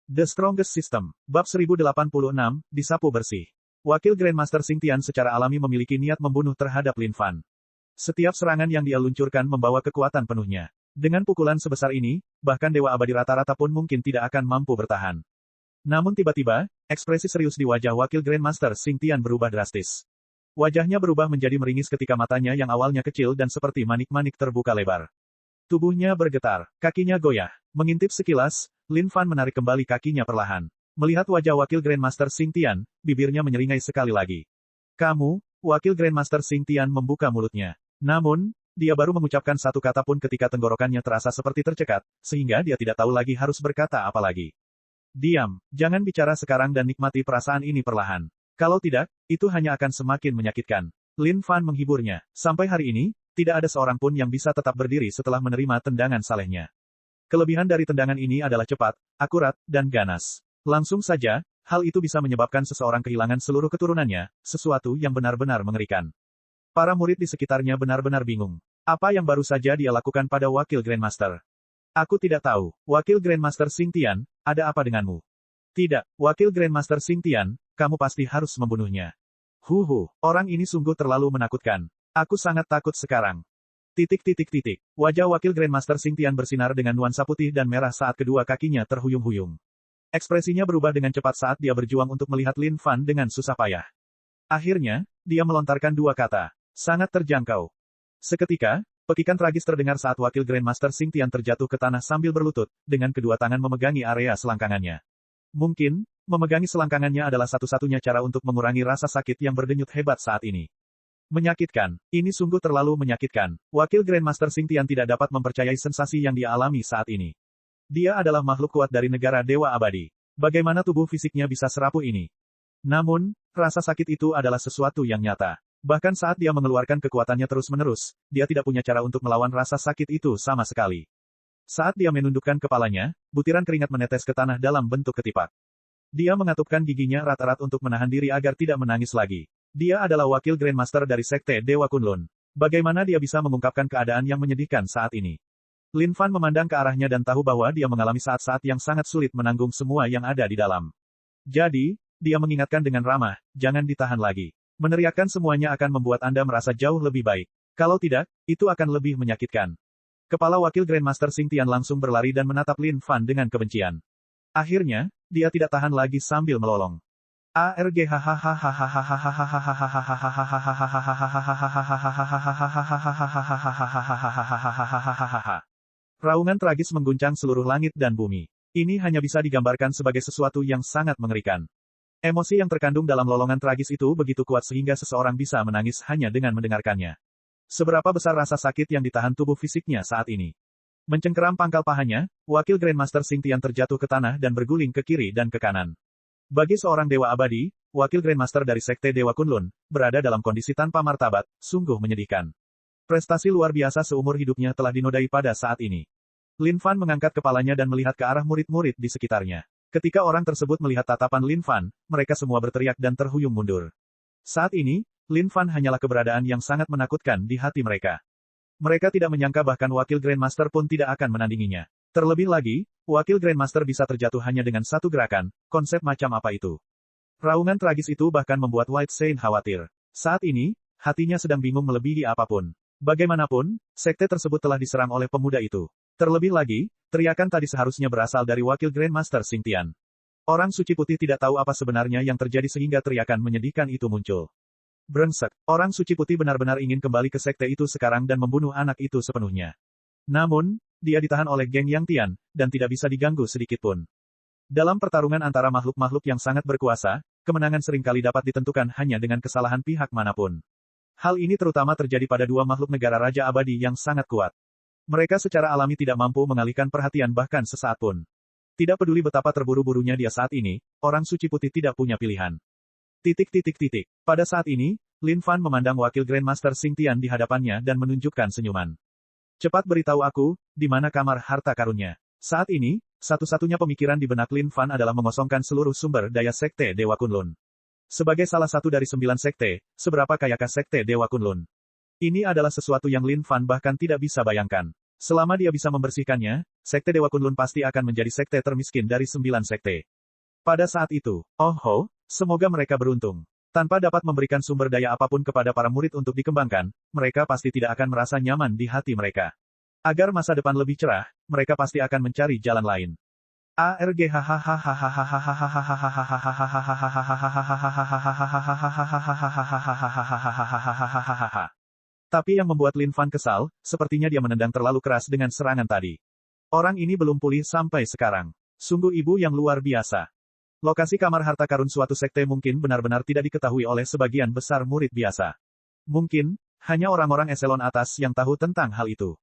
The Strongest System, Bab 1086, disapu bersih. Wakil Grandmaster Xingtian secara alami memiliki niat membunuh terhadap Lin Fan. Setiap serangan yang dia luncurkan membawa kekuatan penuhnya. Dengan pukulan sebesar ini, bahkan Dewa Abadi rata-rata pun mungkin tidak akan mampu bertahan. Namun tiba-tiba, ekspresi serius di wajah Wakil Grandmaster Xingtian berubah drastis. Wajahnya berubah menjadi meringis ketika matanya yang awalnya kecil dan seperti manik-manik terbuka lebar. Tubuhnya bergetar, kakinya goyah. Mengintip sekilas, Lin Fan menarik kembali kakinya perlahan. Melihat wajah Wakil Grandmaster Xingtian, bibirnya menyeringai sekali lagi. Kamu, Wakil Grandmaster Xingtian membuka mulutnya. Namun, dia baru mengucapkan satu kata pun ketika tenggorokannya terasa seperti tercekat, sehingga dia tidak tahu lagi harus berkata apa lagi. Diam, jangan bicara sekarang dan nikmati perasaan ini perlahan. Kalau tidak, itu hanya akan semakin menyakitkan. Lin Fan menghiburnya. Sampai hari ini, tidak ada seorang pun yang bisa tetap berdiri setelah menerima tendangan salehnya. Kelebihan dari tendangan ini adalah cepat, akurat, dan ganas. Langsung saja, hal itu bisa menyebabkan seseorang kehilangan seluruh keturunannya, sesuatu yang benar-benar mengerikan. Para murid di sekitarnya benar-benar bingung. Apa yang baru saja dia lakukan pada Wakil Grandmaster? Aku tidak tahu. Wakil Grandmaster Xingtian, ada apa denganmu? Tidak, Wakil Grandmaster Xingtian, kamu pasti harus membunuhnya. Orang ini sungguh terlalu menakutkan. Aku sangat takut sekarang. Wajah Wakil Grandmaster Xingtian bersinar dengan nuansa putih dan merah saat kedua kakinya terhuyung-huyung. Ekspresinya berubah dengan cepat saat dia berjuang untuk melihat Lin Fan dengan susah payah. Akhirnya, dia melontarkan dua kata. Sangat terjangkau. Seketika, pekikan tragis terdengar saat Wakil Grandmaster Xingtian terjatuh ke tanah sambil berlutut, dengan kedua tangan memegangi area selangkangannya. Mungkin, memegangi selangkangannya adalah satu-satunya cara untuk mengurangi rasa sakit yang berdenyut hebat saat ini. Menyakitkan. Ini sungguh terlalu menyakitkan. Wakil Grandmaster Xingtian tidak dapat mempercayai sensasi yang dia alami saat ini. Dia adalah makhluk kuat dari negara Dewa Abadi. Bagaimana tubuh fisiknya bisa serapuh ini? Namun, rasa sakit itu adalah sesuatu yang nyata. Bahkan saat dia mengeluarkan kekuatannya terus-menerus, dia tidak punya cara untuk melawan rasa sakit itu sama sekali. Saat dia menundukkan kepalanya, butiran keringat menetes ke tanah dalam bentuk ketipak. Dia mengatupkan giginya erat-erat untuk menahan diri agar tidak menangis lagi. Dia adalah Wakil Grandmaster dari Sekte Dewa Kunlun. Bagaimana dia bisa mengungkapkan keadaan yang menyedihkan saat ini? Lin Fan memandang ke arahnya dan tahu bahwa dia mengalami saat-saat yang sangat sulit menanggung semua yang ada di dalam. Jadi, dia mengingatkan dengan ramah, jangan ditahan lagi. Meneriakkan semuanya akan membuat Anda merasa jauh lebih baik. Kalau tidak, itu akan lebih menyakitkan. Kepala Wakil Grandmaster Xingtian langsung berlari dan menatap Lin Fan dengan kebencian. Akhirnya, dia tidak tahan lagi sambil melolong. Raungan tragis mengguncang seluruh langit dan bumi. Ini hanya bisa digambarkan sebagai sesuatu yang sangat mengerikan. Emosi yang terkandung dalam lolongan tragis itu begitu kuat sehingga seseorang bisa menangis hanya dengan mendengarkannya. Seberapa besar rasa sakit yang ditahan tubuh fisiknya saat ini? Mencengkeram pangkal pahanya, Wakil Grandmaster Xingtian terjatuh ke tanah dan berguling ke kiri dan ke kanan. Bagi seorang Dewa Abadi, Wakil Grandmaster dari Sekte Dewa Kunlun, berada dalam kondisi tanpa martabat, sungguh menyedihkan. Prestasi luar biasa seumur hidupnya telah dinodai pada saat ini. Lin Fan mengangkat kepalanya dan melihat ke arah murid-murid di sekitarnya. Ketika orang tersebut melihat tatapan Lin Fan, mereka semua berteriak dan terhuyung mundur. Saat ini, Lin Fan hanyalah keberadaan yang sangat menakutkan di hati mereka. Mereka tidak menyangka bahkan Wakil Grandmaster pun tidak akan menandinginya. Terlebih lagi, Wakil Grandmaster bisa terjatuh hanya dengan satu gerakan, konsep macam apa itu? Raungan tragis itu bahkan membuat White Saint khawatir. Saat ini, hatinya sedang bingung melebihi apapun. Bagaimanapun, sekte tersebut telah diserang oleh pemuda itu. Terlebih lagi, teriakan tadi seharusnya berasal dari Wakil Grandmaster Xingtian. Orang suci putih tidak tahu apa sebenarnya yang terjadi sehingga teriakan menyedihkan itu muncul. Brengsek, orang suci putih benar-benar ingin kembali ke sekte itu sekarang dan membunuh anak itu sepenuhnya. Namun, dia ditahan oleh geng Yang Tian, dan tidak bisa diganggu sedikitpun. Dalam pertarungan antara makhluk-makhluk yang sangat berkuasa, kemenangan seringkali dapat ditentukan hanya dengan kesalahan pihak manapun. Hal ini terutama terjadi pada dua makhluk negara Raja Abadi yang sangat kuat. Mereka secara alami tidak mampu mengalihkan perhatian bahkan sesaat pun. Tidak peduli betapa terburu-burunya dia saat ini, orang suci putih tidak punya pilihan. Pada saat ini, Lin Fan memandang Wakil Grandmaster Xingtian di hadapannya dan menunjukkan senyuman. Cepat beritahu aku, di mana kamar harta karunnya. Saat ini, satu-satunya pemikiran di benak Lin Fan adalah mengosongkan seluruh sumber daya Sekte Dewa Kunlun. Sebagai salah satu dari 9 sekte, seberapa kayakah Sekte Dewa Kunlun? Ini adalah sesuatu yang Lin Fan bahkan tidak bisa bayangkan. Selama dia bisa membersihkannya, Sekte Dewa Kunlun pasti akan menjadi sekte termiskin dari 9 sekte. Pada saat itu, oh ho, semoga mereka beruntung. Tanpa dapat memberikan sumber daya apapun kepada para murid untuk dikembangkan, mereka pasti tidak akan merasa nyaman di hati mereka. Agar masa depan lebih cerah, mereka pasti akan mencari jalan lain. ARG Tapi yang membuat Lin Fan kesal, sepertinya dia menendang terlalu keras dengan serangan tadi. Orang ini belum pulih sampai sekarang. Sungguh ibu yang luar biasa. Lokasi kamar harta karun suatu sekte mungkin benar-benar tidak diketahui oleh sebagian besar murid biasa. Mungkin, hanya orang-orang eselon atas yang tahu tentang hal itu.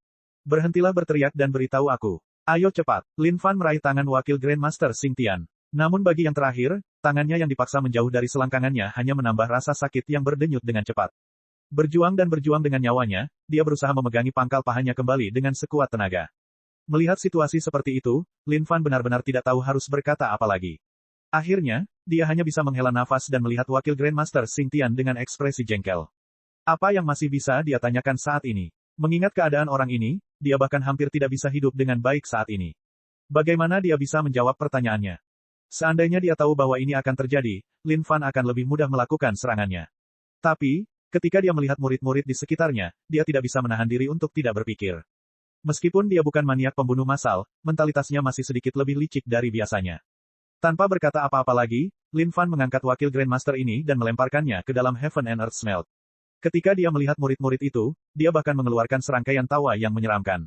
Berhentilah berteriak dan beritahu aku. Ayo cepat. Lin Fan meraih tangan wakil Grandmaster Xingtian. Namun bagi yang terakhir, tangannya yang dipaksa menjauh dari selangkangannya hanya menambah rasa sakit yang berdenyut dengan cepat. Berjuang dengan nyawanya, dia berusaha memegangi pangkal pahanya kembali dengan sekuat tenaga. Melihat situasi seperti itu, Lin Fan benar-benar tidak tahu harus berkata apa lagi. Akhirnya, dia hanya bisa menghela nafas dan melihat wakil Grandmaster Xingtian dengan ekspresi jengkel. Apa yang masih bisa dia tanyakan saat ini? Mengingat keadaan orang ini, dia bahkan hampir tidak bisa hidup dengan baik saat ini. Bagaimana dia bisa menjawab pertanyaannya? Seandainya dia tahu bahwa ini akan terjadi, Lin Fan akan lebih mudah melakukan serangannya. Tapi, ketika dia melihat murid-murid di sekitarnya, dia tidak bisa menahan diri untuk tidak berpikir. Meskipun dia bukan maniak pembunuh massal, mentalitasnya masih sedikit lebih licik dari biasanya. Tanpa berkata apa-apa lagi, Lin Fan mengangkat wakil Grandmaster ini dan melemparkannya ke dalam Heaven and Earth Smelt. Ketika dia melihat murid-murid itu, dia bahkan mengeluarkan serangkaian tawa yang menyeramkan.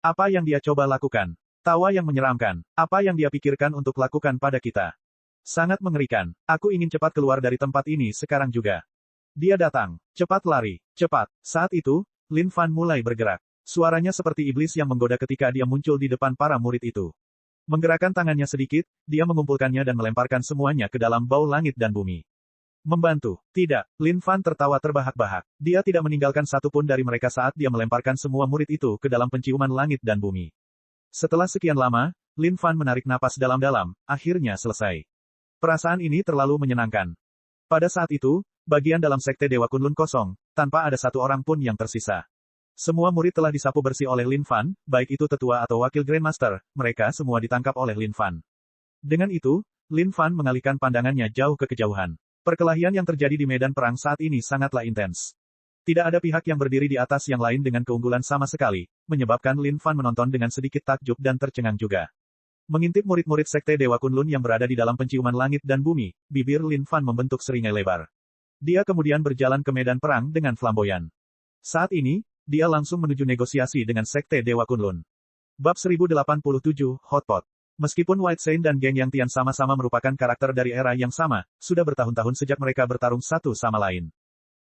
Apa yang dia coba lakukan? Tawa yang menyeramkan. Apa yang dia pikirkan untuk lakukan pada kita? Sangat mengerikan. Aku ingin cepat keluar dari tempat ini sekarang juga. Dia datang. Cepat lari. Cepat. Saat itu, Lin Fan mulai bergerak. Suaranya seperti iblis yang menggoda ketika dia muncul di depan para murid itu. Menggerakkan tangannya sedikit, dia mengumpulkannya dan melemparkan semuanya ke dalam bau langit dan bumi. Membantu. Tidak. Lin Fan tertawa terbahak-bahak. Dia tidak meninggalkan satupun dari mereka saat dia melemparkan semua murid itu ke dalam penciuman langit dan bumi. Setelah sekian lama, Lin Fan menarik napas dalam-dalam, akhirnya selesai. Perasaan ini terlalu menyenangkan. Pada saat itu, bagian dalam sekte Dewa Kunlun kosong, tanpa ada satu orang pun yang tersisa. Semua murid telah disapu bersih oleh Lin Fan, baik itu tetua atau wakil Grandmaster, mereka semua ditangkap oleh Lin Fan. Dengan itu, Lin Fan mengalihkan pandangannya jauh ke kejauhan. Perkelahian yang terjadi di medan perang saat ini sangatlah intens. Tidak ada pihak yang berdiri di atas yang lain dengan keunggulan sama sekali, menyebabkan Lin Fan menonton dengan sedikit takjub dan tercengang juga. Mengintip murid-murid sekte Dewa Kunlun yang berada di dalam penciuman langit dan bumi, bibir Lin Fan membentuk seringai lebar. Dia kemudian berjalan ke medan perang dengan flamboyan. Saat ini, dia langsung menuju negosiasi dengan sekte Dewa Kunlun. Bab 1087, Hotpot. Meskipun White Saint dan Geng Yang Tian sama-sama merupakan karakter dari era yang sama, sudah bertahun-tahun sejak mereka bertarung satu sama lain.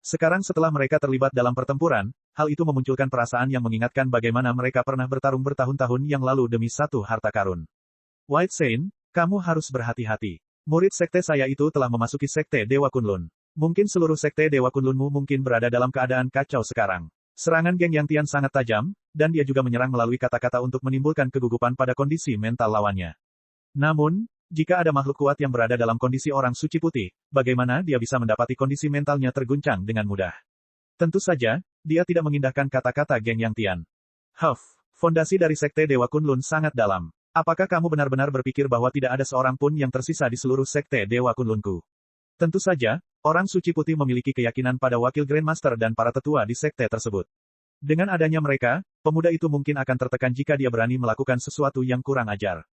Sekarang setelah mereka terlibat dalam pertempuran, hal itu memunculkan perasaan yang mengingatkan bagaimana mereka pernah bertarung bertahun-tahun yang lalu demi satu harta karun. White Saint, kamu harus berhati-hati. Murid sekte saya itu telah memasuki sekte Dewa Kunlun. Mungkin seluruh sekte Dewa Kunlunmu mungkin berada dalam keadaan kacau sekarang. Serangan Geng Yang Tian sangat tajam, dan dia juga menyerang melalui kata-kata untuk menimbulkan kegugupan pada kondisi mental lawannya. Namun, jika ada makhluk kuat yang berada dalam kondisi orang suci putih, bagaimana dia bisa mendapati kondisi mentalnya terguncang dengan mudah? Tentu saja, dia tidak mengindahkan kata-kata Geng Yang Tian. Fondasi dari sekte Dewa Kunlun sangat dalam. Apakah kamu benar-benar berpikir bahwa tidak ada seorang pun yang tersisa di seluruh sekte Dewa Kunlunku? Tentu saja, orang suci putih memiliki keyakinan pada wakil Grandmaster dan para tetua di sekte tersebut. Dengan adanya mereka, pemuda itu mungkin akan tertekan jika dia berani melakukan sesuatu yang kurang ajar.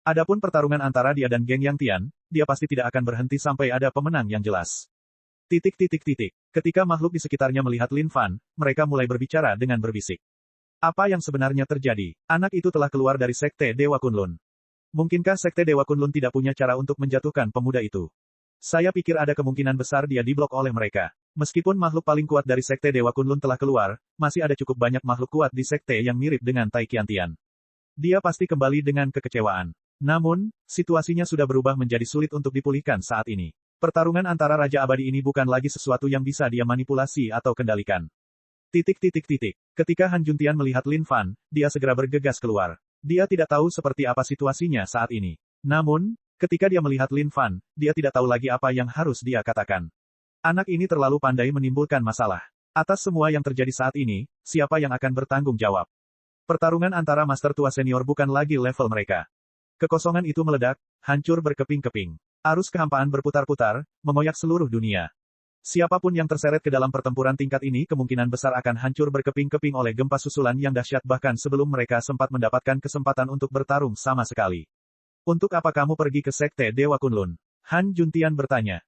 Adapun pertarungan antara dia dan Geng Yang Tian, dia pasti tidak akan berhenti sampai ada pemenang yang jelas. Ketika makhluk di sekitarnya melihat Lin Fan, mereka mulai berbicara dengan berbisik. Apa yang sebenarnya terjadi? Anak itu telah keluar dari sekte Dewa Kunlun. Mungkinkah sekte Dewa Kunlun tidak punya cara untuk menjatuhkan pemuda itu? Saya pikir ada kemungkinan besar dia diblok oleh mereka. Meskipun makhluk paling kuat dari sekte Dewa Kunlun telah keluar, masih ada cukup banyak makhluk kuat di sekte yang mirip dengan Tai Qiantian. Dia pasti kembali dengan kekecewaan. Namun, situasinya sudah berubah menjadi sulit untuk dipulihkan saat ini. Pertarungan antara Raja Abadi ini bukan lagi sesuatu yang bisa dia manipulasi atau kendalikan. Ketika Han Juntian melihat Lin Fan, dia segera bergegas keluar. Dia tidak tahu seperti apa situasinya saat ini. Namun, ketika dia melihat Lin Fan, dia tidak tahu lagi apa yang harus dia katakan. Anak ini terlalu pandai menimbulkan masalah. Atas semua yang terjadi saat ini, siapa yang akan bertanggung jawab? Pertarungan antara master tua senior bukan lagi level mereka. Kekosongan itu meledak, hancur berkeping-keping. Arus kehampaan berputar-putar, mengoyak seluruh dunia. Siapapun yang terseret ke dalam pertempuran tingkat ini kemungkinan besar akan hancur berkeping-keping oleh gempa susulan yang dahsyat bahkan sebelum mereka sempat mendapatkan kesempatan untuk bertarung sama sekali. Untuk apa kamu pergi ke Sekte Dewa Kunlun? Han Juntian bertanya.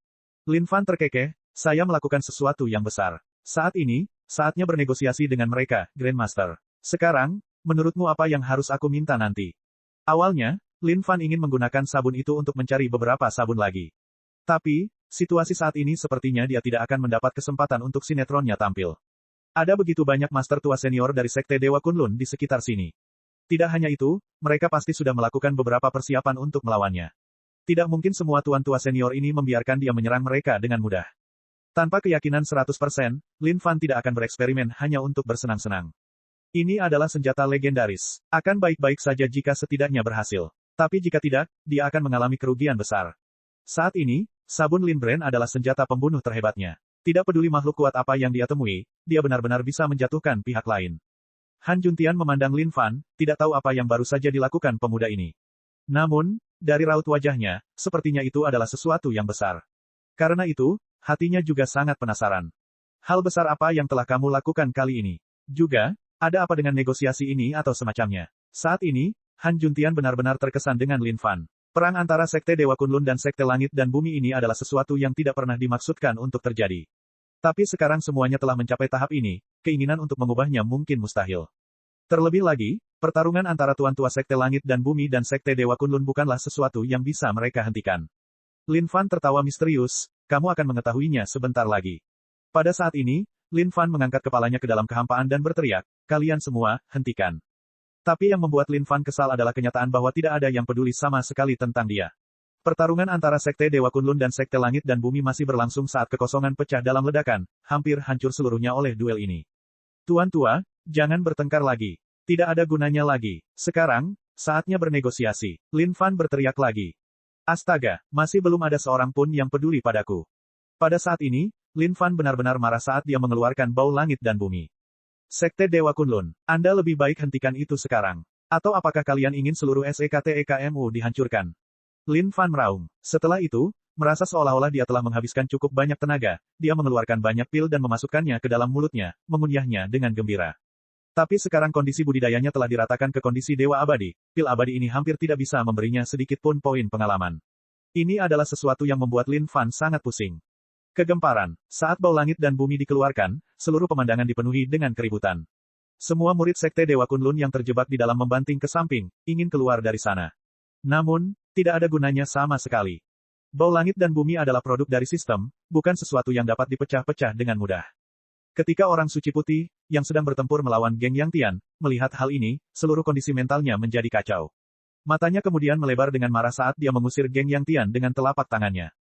Lin Fan terkekeh, saya melakukan sesuatu yang besar. Saat ini, saatnya bernegosiasi dengan mereka, Grandmaster. Sekarang, menurutmu apa yang harus aku minta nanti? Awalnya, Lin Fan ingin menggunakan sabun itu untuk mencari beberapa sabun lagi. Tapi, situasi saat ini sepertinya dia tidak akan mendapat kesempatan untuk sinetronnya tampil. Ada begitu banyak master tua senior dari Sekte Dewa Kunlun di sekitar sini. Tidak hanya itu, mereka pasti sudah melakukan beberapa persiapan untuk melawannya. Tidak mungkin semua tuan tua senior ini membiarkan dia menyerang mereka dengan mudah. Tanpa keyakinan 100%, Lin Fan tidak akan bereksperimen hanya untuk bersenang-senang. Ini adalah senjata legendaris. Akan baik-baik saja jika setidaknya berhasil. Tapi jika tidak, dia akan mengalami kerugian besar. Saat ini, sabun Lin Brand adalah senjata pembunuh terhebatnya. Tidak peduli makhluk kuat apa yang dia temui, dia benar-benar bisa menjatuhkan pihak lain. Han Juntian memandang Lin Fan, tidak tahu apa yang baru saja dilakukan pemuda ini. Namun, dari raut wajahnya, sepertinya itu adalah sesuatu yang besar. Karena itu, hatinya juga sangat penasaran. Hal besar apa yang telah kamu lakukan kali ini? Juga, ada apa dengan negosiasi ini atau semacamnya? Saat ini, Han Juntian benar-benar terkesan dengan Lin Fan. Perang antara Sekte Dewa Kunlun dan Sekte Langit dan Bumi ini adalah sesuatu yang tidak pernah dimaksudkan untuk terjadi. Tapi sekarang semuanya telah mencapai tahap ini, keinginan untuk mengubahnya mungkin mustahil. Terlebih lagi, pertarungan antara Tuan Tua Sekte Langit dan Bumi dan Sekte Dewa Kunlun bukanlah sesuatu yang bisa mereka hentikan. Lin Fan tertawa misterius, kamu akan mengetahuinya sebentar lagi. Pada saat ini, Lin Fan mengangkat kepalanya ke dalam kehampaan dan berteriak, kalian semua, hentikan. Tapi yang membuat Lin Fan kesal adalah kenyataan bahwa tidak ada yang peduli sama sekali tentang dia. Pertarungan antara Sekte Dewa Kunlun dan Sekte Langit dan Bumi masih berlangsung saat kekosongan pecah dalam ledakan, hampir hancur seluruhnya oleh duel ini. Tuan Tua, jangan bertengkar lagi. Tidak ada gunanya lagi. Sekarang, saatnya bernegosiasi. Lin Fan berteriak lagi. Astaga, masih belum ada seorang pun yang peduli padaku. Pada saat ini, Lin Fan benar-benar marah saat dia mengeluarkan bau langit dan bumi. Sekte Dewa Kunlun, Anda lebih baik hentikan itu sekarang. Atau apakah kalian ingin seluruh SEKTEKMU dihancurkan? Lin Fan meraung. Setelah itu, merasa seolah-olah dia telah menghabiskan cukup banyak tenaga, dia mengeluarkan banyak pil dan memasukkannya ke dalam mulutnya, mengunyahnya dengan gembira. Tapi sekarang kondisi budidayanya telah diratakan ke kondisi Dewa Abadi, pil abadi ini hampir tidak bisa memberinya sedikit pun poin pengalaman. Ini adalah sesuatu yang membuat Lin Fan sangat pusing. Kegemparan. Saat bau langit dan bumi dikeluarkan, seluruh pemandangan dipenuhi dengan keributan. Semua murid Sekte Dewa Kunlun yang terjebak di dalam membanting ke samping, ingin keluar dari sana. Namun, tidak ada gunanya sama sekali. Bau langit dan bumi adalah produk dari sistem, bukan sesuatu yang dapat dipecah-pecah dengan mudah. Ketika orang suci putih, yang sedang bertempur melawan geng Yang Tian, melihat hal ini, seluruh kondisi mentalnya menjadi kacau. Matanya kemudian melebar dengan marah saat dia mengusir geng Yang Tian dengan telapak tangannya.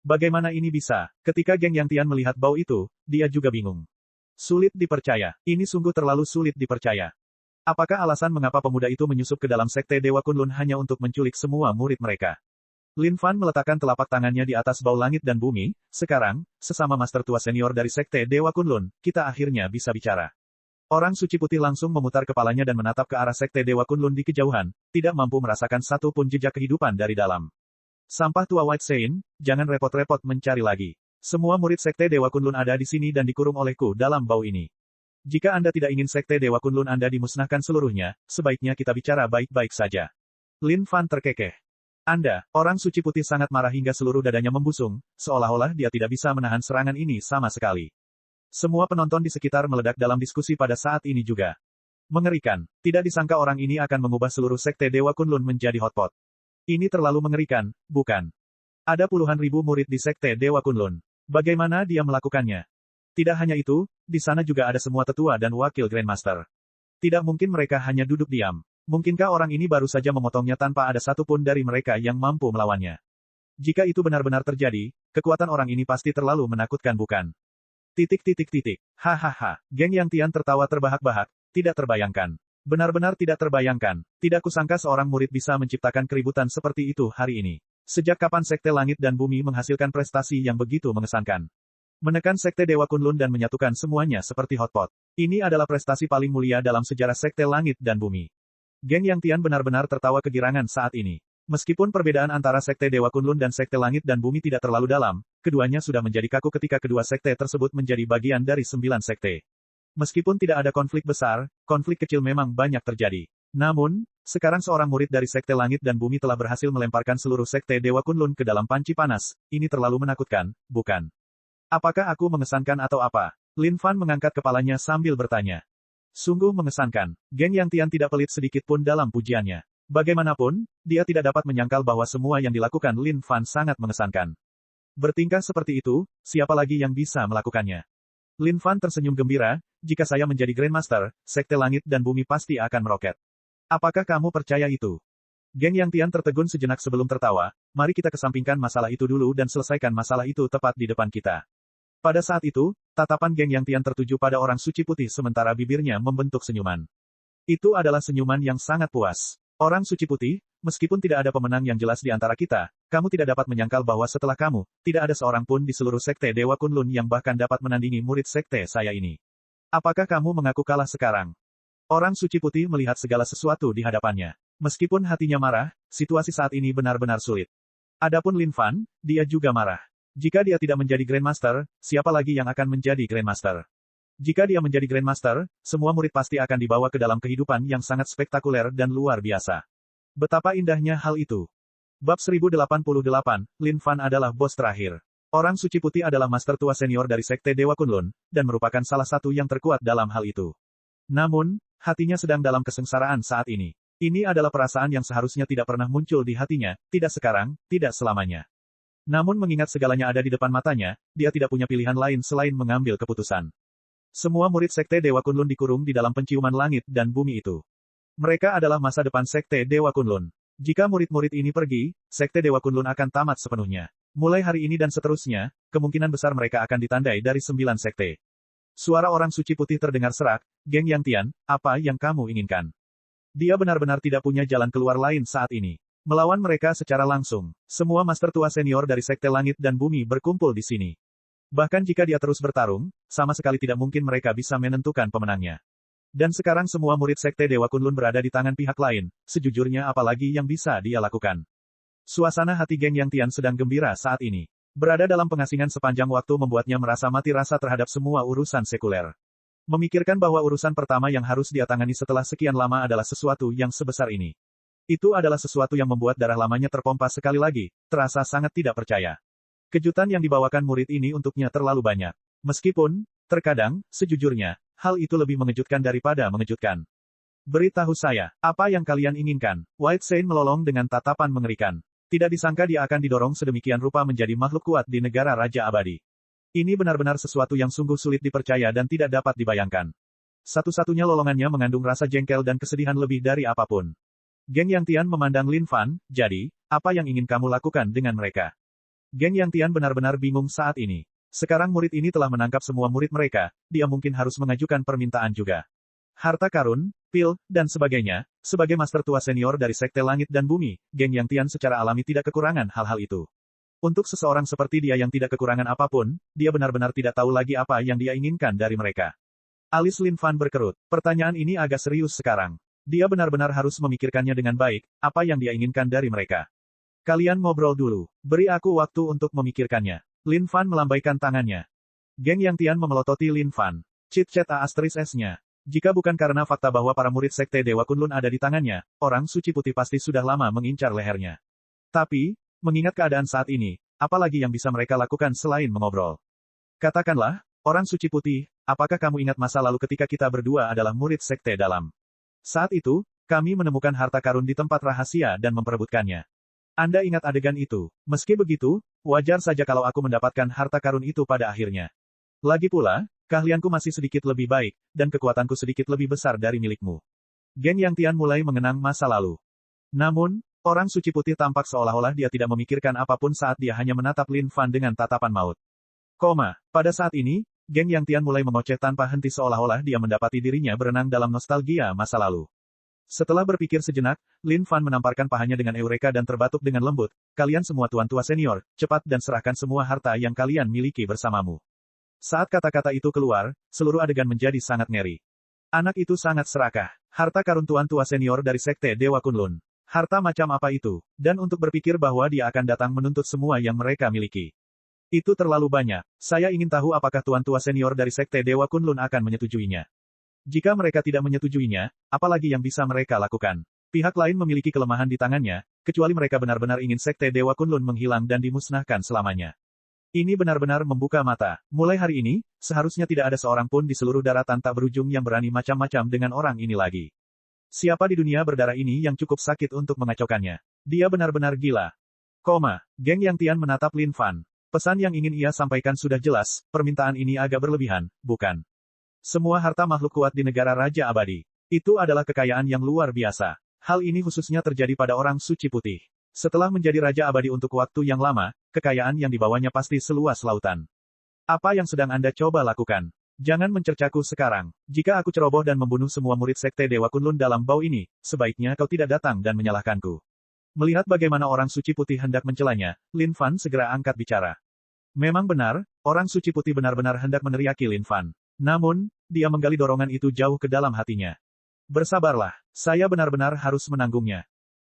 Bagaimana ini bisa? Ketika geng Yang Tian melihat bau itu, dia juga bingung. Sulit dipercaya. Ini sungguh terlalu sulit dipercaya. Apakah alasan mengapa pemuda itu menyusup ke dalam Sekte Dewa Kunlun hanya untuk menculik semua murid mereka? Lin Fan meletakkan telapak tangannya di atas bau langit dan bumi, sekarang, sesama master tua senior dari Sekte Dewa Kunlun, kita akhirnya bisa bicara. Orang suci putih langsung memutar kepalanya dan menatap ke arah Sekte Dewa Kunlun di kejauhan, tidak mampu merasakan satu pun jejak kehidupan dari dalam. Sampah tua White Saint, jangan repot-repot mencari lagi. Semua murid Sekte Dewa Kunlun ada di sini dan dikurung olehku dalam bau ini. Jika Anda tidak ingin Sekte Dewa Kunlun Anda dimusnahkan seluruhnya, sebaiknya kita bicara baik-baik saja. Lin Fan terkekeh. Anda, orang suci putih sangat marah hingga seluruh dadanya membusung, seolah-olah dia tidak bisa menahan serangan ini sama sekali. Semua penonton di sekitar meledak dalam diskusi pada saat ini juga. Mengerikan, tidak disangka orang ini akan mengubah seluruh Sekte Dewa Kunlun menjadi hotpot. Ini terlalu mengerikan, bukan? Ada puluhan ribu murid di Sekte Dewa Kunlun. Bagaimana dia melakukannya? Tidak hanya itu, di sana juga ada semua tetua dan wakil Grandmaster. Tidak mungkin mereka hanya duduk diam. Mungkinkah orang ini baru saja memotongnya tanpa ada satupun dari mereka yang mampu melawannya? Jika itu benar-benar terjadi, kekuatan orang ini pasti terlalu menakutkan bukan? Hahaha, geng Yang Tian tertawa terbahak-bahak, tidak terbayangkan. Benar-benar tidak terbayangkan. Tidak kusangka seorang murid bisa menciptakan keributan seperti itu hari ini. Sejak kapan Sekte Langit dan Bumi menghasilkan prestasi yang begitu mengesankan? Menekan Sekte Dewa Kunlun dan menyatukan semuanya seperti hotpot. Ini adalah prestasi paling mulia dalam sejarah Sekte Langit dan Bumi. Geng Yang Tian benar-benar tertawa kegirangan saat ini. Meskipun perbedaan antara Sekte Dewa Kunlun dan Sekte Langit dan Bumi tidak terlalu dalam, keduanya sudah menjadi kaku ketika kedua sekte tersebut menjadi bagian dari 9 sekte. Meskipun tidak ada konflik besar, konflik kecil memang banyak terjadi. Namun, sekarang seorang murid dari Sekte Langit dan Bumi telah berhasil melemparkan seluruh Sekte Dewa Kunlun ke dalam panci panas. Ini terlalu menakutkan, bukan? Apakah aku mengesankan atau apa? Lin Fan mengangkat kepalanya sambil bertanya. Sungguh mengesankan. Geng Yang Tian tidak pelit sedikit pun dalam pujiannya. Bagaimanapun, dia tidak dapat menyangkal bahwa semua yang dilakukan Lin Fan sangat mengesankan. Bertingkah seperti itu, siapa lagi yang bisa melakukannya? Lin Fan tersenyum gembira, jika saya menjadi Grandmaster, Sekte Langit dan Bumi pasti akan meroket. Apakah kamu percaya itu? Geng Yang Tian tertegun sejenak sebelum tertawa, mari kita kesampingkan masalah itu dulu dan selesaikan masalah itu tepat di depan kita. Pada saat itu, tatapan Geng Yang Tian tertuju pada orang suci putih sementara bibirnya membentuk senyuman. Itu adalah senyuman yang sangat puas. Orang suci putih, meskipun tidak ada pemenang yang jelas di antara kita, kamu tidak dapat menyangkal bahwa setelah kamu, tidak ada seorang pun di seluruh Sekte Dewa Kunlun yang bahkan dapat menandingi murid Sekte saya ini. Apakah kamu mengaku kalah sekarang? Orang suci putih melihat segala sesuatu di hadapannya. Meskipun hatinya marah, situasi saat ini benar-benar sulit. Adapun Lin Fan, dia juga marah. Jika dia tidak menjadi Grandmaster, siapa lagi yang akan menjadi Grandmaster? Jika dia menjadi Grandmaster, semua murid pasti akan dibawa ke dalam kehidupan yang sangat spektakuler dan luar biasa. Betapa indahnya hal itu. Bab 1088, Lin Fan adalah bos terakhir. Orang suci putih adalah master tua senior dari Sekte Dewa Kunlun, dan merupakan salah satu yang terkuat dalam hal itu. Namun, hatinya sedang dalam kesengsaraan saat ini. Ini adalah perasaan yang seharusnya tidak pernah muncul di hatinya, tidak sekarang, tidak selamanya. Namun mengingat segalanya ada di depan matanya, dia tidak punya pilihan lain selain mengambil keputusan. Semua murid Sekte Dewa Kunlun dikurung di dalam penciuman langit dan bumi itu. Mereka adalah masa depan Sekte Dewa Kunlun. Jika murid-murid ini pergi, Sekte Dewa Kunlun akan tamat sepenuhnya. Mulai hari ini dan seterusnya, kemungkinan besar mereka akan ditandai dari 9 sekte. Suara orang suci putih terdengar serak, Geng Yang Tian, apa yang kamu inginkan? Dia benar-benar tidak punya jalan keluar lain saat ini. Melawan mereka secara langsung. Semua master tua senior dari Sekte Langit dan Bumi berkumpul di sini. Bahkan jika dia terus bertarung, sama sekali tidak mungkin mereka bisa menentukan pemenangnya. Dan sekarang semua murid Sekte Dewa Kunlun berada di tangan pihak lain, sejujurnya apalagi yang bisa dia lakukan. Suasana hati Geng Yang Tian sedang gembira saat ini. Berada dalam pengasingan sepanjang waktu membuatnya merasa mati rasa terhadap semua urusan sekuler. Memikirkan bahwa urusan pertama yang harus dia tangani setelah sekian lama adalah sesuatu yang sebesar ini. Itu adalah sesuatu yang membuat darah lamanya terpompa sekali lagi, terasa sangat tidak percaya. Kejutan yang dibawakan murid ini untuknya terlalu banyak. Meskipun, terkadang, sejujurnya, hal itu lebih mengejutkan daripada mengejutkan. Beritahu saya, apa yang kalian inginkan? White Saint melolong dengan tatapan mengerikan. Tidak disangka dia akan didorong sedemikian rupa menjadi makhluk kuat di negara Raja Abadi. Ini benar-benar sesuatu yang sungguh sulit dipercaya dan tidak dapat dibayangkan. Satu-satunya lolongannya mengandung rasa jengkel dan kesedihan lebih dari apapun. Geng Yang Tian memandang Lin Fan, jadi, apa yang ingin kamu lakukan dengan mereka? Geng Yang Tian benar-benar bingung saat ini. Sekarang murid ini telah menangkap semua murid mereka, dia mungkin harus mengajukan permintaan juga. Harta karun, pil, dan sebagainya, sebagai master tua senior dari Sekte Langit dan Bumi, Geng Yang Tian secara alami tidak kekurangan hal-hal itu. Untuk seseorang seperti dia yang tidak kekurangan apapun, dia benar-benar tidak tahu lagi apa yang dia inginkan dari mereka. Alis Lin Fan berkerut. Pertanyaan ini agak serius sekarang. Dia benar-benar harus memikirkannya dengan baik, apa yang dia inginkan dari mereka. Kalian ngobrol dulu. Beri aku waktu untuk memikirkannya. Lin Fan melambaikan tangannya. Geng Yang Tian memelototi Lin Fan. Chit-chat A*S-nya. Jika bukan karena fakta bahwa para murid Sekte Dewa Kunlun ada di tangannya, orang suci putih pasti sudah lama mengincar lehernya. Tapi, mengingat keadaan saat ini, apalagi yang bisa mereka lakukan selain mengobrol? Katakanlah, orang suci putih, apakah kamu ingat masa lalu ketika kita berdua adalah murid Sekte Dalam? Saat itu, kami menemukan harta karun di tempat rahasia dan memperebutkannya. Anda ingat adegan itu? Meski begitu, wajar saja kalau aku mendapatkan harta karun itu pada akhirnya. Lagi pula, keahlianku masih sedikit lebih baik, dan kekuatanku sedikit lebih besar dari milikmu. Geng Yang Tian mulai mengenang masa lalu. Namun, orang suci putih tampak seolah-olah dia tidak memikirkan apapun saat dia hanya menatap Lin Fan dengan tatapan maut. Pada saat ini, Geng Yang Tian mulai mengoceh tanpa henti seolah-olah dia mendapati dirinya berenang dalam nostalgia masa lalu. Setelah berpikir sejenak, Lin Fan menamparkan pahanya dengan eureka dan terbatuk dengan lembut. Kalian semua tuan tua senior, cepat dan serahkan semua harta yang kalian miliki bersamamu. Saat kata-kata itu keluar, seluruh adegan menjadi sangat ngeri. Anak itu sangat serakah. Harta karun tuan tua senior dari Sekte Dewa Kunlun. Harta macam apa itu? Dan untuk berpikir bahwa dia akan datang menuntut semua yang mereka miliki. Itu terlalu banyak. Saya ingin tahu apakah tuan tua senior dari Sekte Dewa Kunlun akan menyetujuinya. Jika mereka tidak menyetujuinya, apalagi yang bisa mereka lakukan? Pihak lain memiliki kelemahan di tangannya, kecuali mereka benar-benar ingin Sekte Dewa Kunlun menghilang dan dimusnahkan selamanya. Ini benar-benar membuka mata. Mulai hari ini, seharusnya tidak ada seorang pun di seluruh daratan tak berujung yang berani macam-macam dengan orang ini lagi. Siapa di dunia berdarah ini yang cukup sakit untuk mengacaukannya? Dia benar-benar gila. Geng Yang Tian menatap Lin Fan. Pesan yang ingin ia sampaikan sudah jelas, permintaan ini agak berlebihan, bukan? Semua harta makhluk kuat di negara Raja Abadi. Itu adalah kekayaan yang luar biasa. Hal ini khususnya terjadi pada orang suci putih. Setelah menjadi Raja Abadi untuk waktu yang lama, kekayaan yang dibawanya pasti seluas lautan. Apa yang sedang Anda coba lakukan? Jangan mencercaku sekarang. Jika aku ceroboh dan membunuh semua murid Sekte Dewa Kunlun dalam bau ini, sebaiknya kau tidak datang dan menyalahkanku. Melihat bagaimana orang suci putih hendak mencelanya, Lin Fan segera angkat bicara. Memang benar, orang suci putih benar-benar hendak meneriaki Lin Fan. Namun, dia menggali dorongan itu jauh ke dalam hatinya. Bersabarlah, saya benar-benar harus menanggungnya.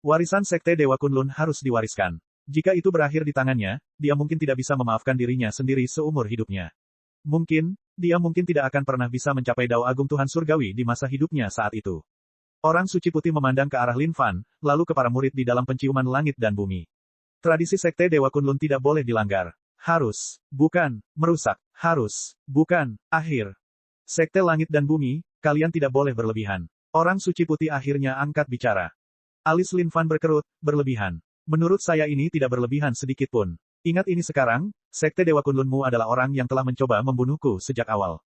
Warisan Sekte Dewa Kunlun harus diwariskan. Jika itu berakhir di tangannya, dia mungkin tidak bisa memaafkan dirinya sendiri seumur hidupnya. Dia mungkin tidak akan pernah bisa mencapai Dao Agung Tuhan Surgawi di masa hidupnya saat itu. Orang suci putih memandang ke arah Lin Fan, lalu ke para murid di dalam penciuman langit dan bumi. Tradisi Sekte Dewa Kunlun tidak boleh dilanggar. Harus, bukan, merusak. Harus, bukan, akhir. Sekte Langit dan Bumi, kalian tidak boleh berlebihan. Orang suci putih akhirnya angkat bicara. Alis Lin Fan berkerut, berlebihan. Menurut saya ini tidak berlebihan sedikit pun. Ingat ini sekarang, Sekte Dewa Kunlunmu adalah orang yang telah mencoba membunuhku sejak awal.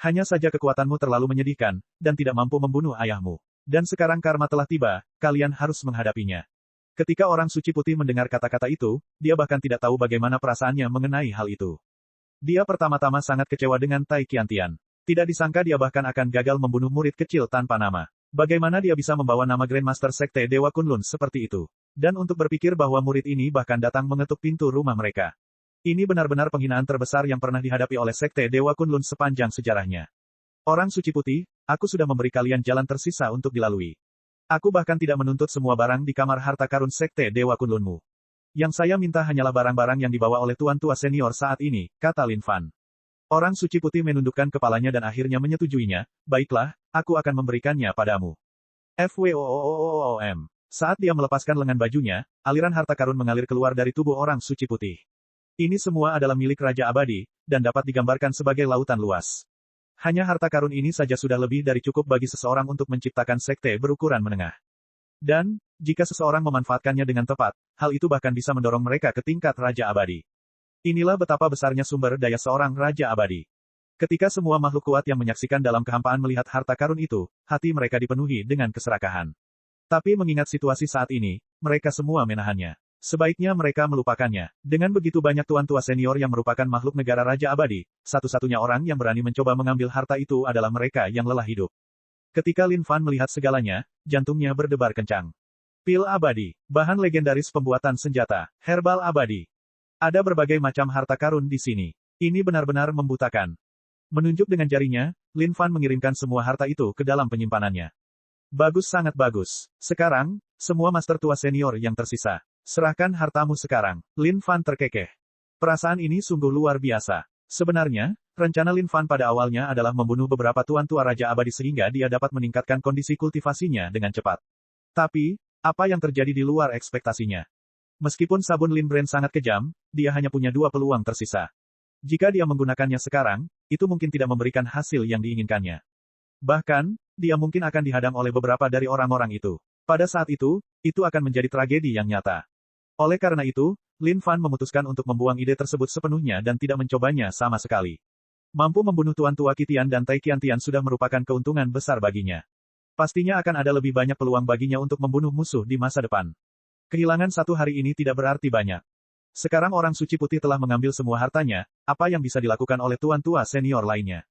Hanya saja kekuatanmu terlalu menyedihkan, dan tidak mampu membunuh ayahmu. Dan sekarang karma telah tiba, kalian harus menghadapinya. Ketika orang suci putih mendengar kata-kata itu, dia bahkan tidak tahu bagaimana perasaannya mengenai hal itu. Dia pertama-tama sangat kecewa dengan Tai Qiantian. Tidak disangka dia bahkan akan gagal membunuh murid kecil tanpa nama. Bagaimana dia bisa membawa nama Grandmaster Sekte Dewa Kunlun seperti itu? Dan untuk berpikir bahwa murid ini bahkan datang mengetuk pintu rumah mereka. Ini benar-benar penghinaan terbesar yang pernah dihadapi oleh Sekte Dewa Kunlun sepanjang sejarahnya. Orang suci putih, aku sudah memberi kalian jalan tersisa untuk dilalui. Aku bahkan tidak menuntut semua barang di kamar harta karun Sekte Dewa Kunlunmu. Yang saya minta hanyalah barang-barang yang dibawa oleh tuan tua senior saat ini, kata Lin Fan. Orang suci putih menundukkan kepalanya dan akhirnya menyetujuinya. Baiklah, aku akan memberikannya padamu. FWOOOOM. Saat dia melepaskan lengan bajunya, aliran harta karun mengalir keluar dari tubuh orang suci putih. Ini semua adalah milik Raja Abadi, dan dapat digambarkan sebagai lautan luas. Hanya harta karun ini saja sudah lebih dari cukup bagi seseorang untuk menciptakan sekte berukuran menengah. Dan, jika seseorang memanfaatkannya dengan tepat, hal itu bahkan bisa mendorong mereka ke tingkat Raja Abadi. Inilah betapa besarnya sumber daya seorang Raja Abadi. Ketika semua makhluk kuat yang menyaksikan dalam kehampaan melihat harta karun itu, hati mereka dipenuhi dengan keserakahan. Tapi mengingat situasi saat ini, mereka semua menahannya. Sebaiknya mereka melupakannya. Dengan begitu banyak tuan tua senior yang merupakan makhluk negara Raja Abadi, satu-satunya orang yang berani mencoba mengambil harta itu adalah mereka yang lelah hidup. Ketika Lin Fan melihat segalanya, jantungnya berdebar kencang. Pil abadi, bahan legendaris pembuatan senjata, herbal abadi. Ada berbagai macam harta karun di sini. Ini benar-benar membutakan. Menunjuk dengan jarinya, Lin Fan mengirimkan semua harta itu ke dalam penyimpanannya. Bagus, sangat bagus. Sekarang, semua master tua senior yang tersisa. Serahkan hartamu sekarang. Lin Fan terkekeh. Perasaan ini sungguh luar biasa. Sebenarnya, rencana Lin Fan pada awalnya adalah membunuh beberapa tuan tua Raja Abadi sehingga dia dapat meningkatkan kondisi kultivasinya dengan cepat. Tapi, apa yang terjadi di luar ekspektasinya? Meskipun sabun Lin Brand sangat kejam, dia hanya punya 2 peluang tersisa. Jika dia menggunakannya sekarang, itu mungkin tidak memberikan hasil yang diinginkannya. Bahkan, dia mungkin akan dihadang oleh beberapa dari orang-orang itu. Pada saat itu akan menjadi tragedi yang nyata. Oleh karena itu, Lin Fan memutuskan untuk membuang ide tersebut sepenuhnya dan tidak mencobanya sama sekali. Mampu membunuh Tuan Tua Qitian dan Tai Qiantian sudah merupakan keuntungan besar baginya. Pastinya akan ada lebih banyak peluang baginya untuk membunuh musuh di masa depan. Kehilangan satu hari ini tidak berarti banyak. Sekarang orang suci putih telah mengambil semua hartanya, apa yang bisa dilakukan oleh tuan tua senior lainnya?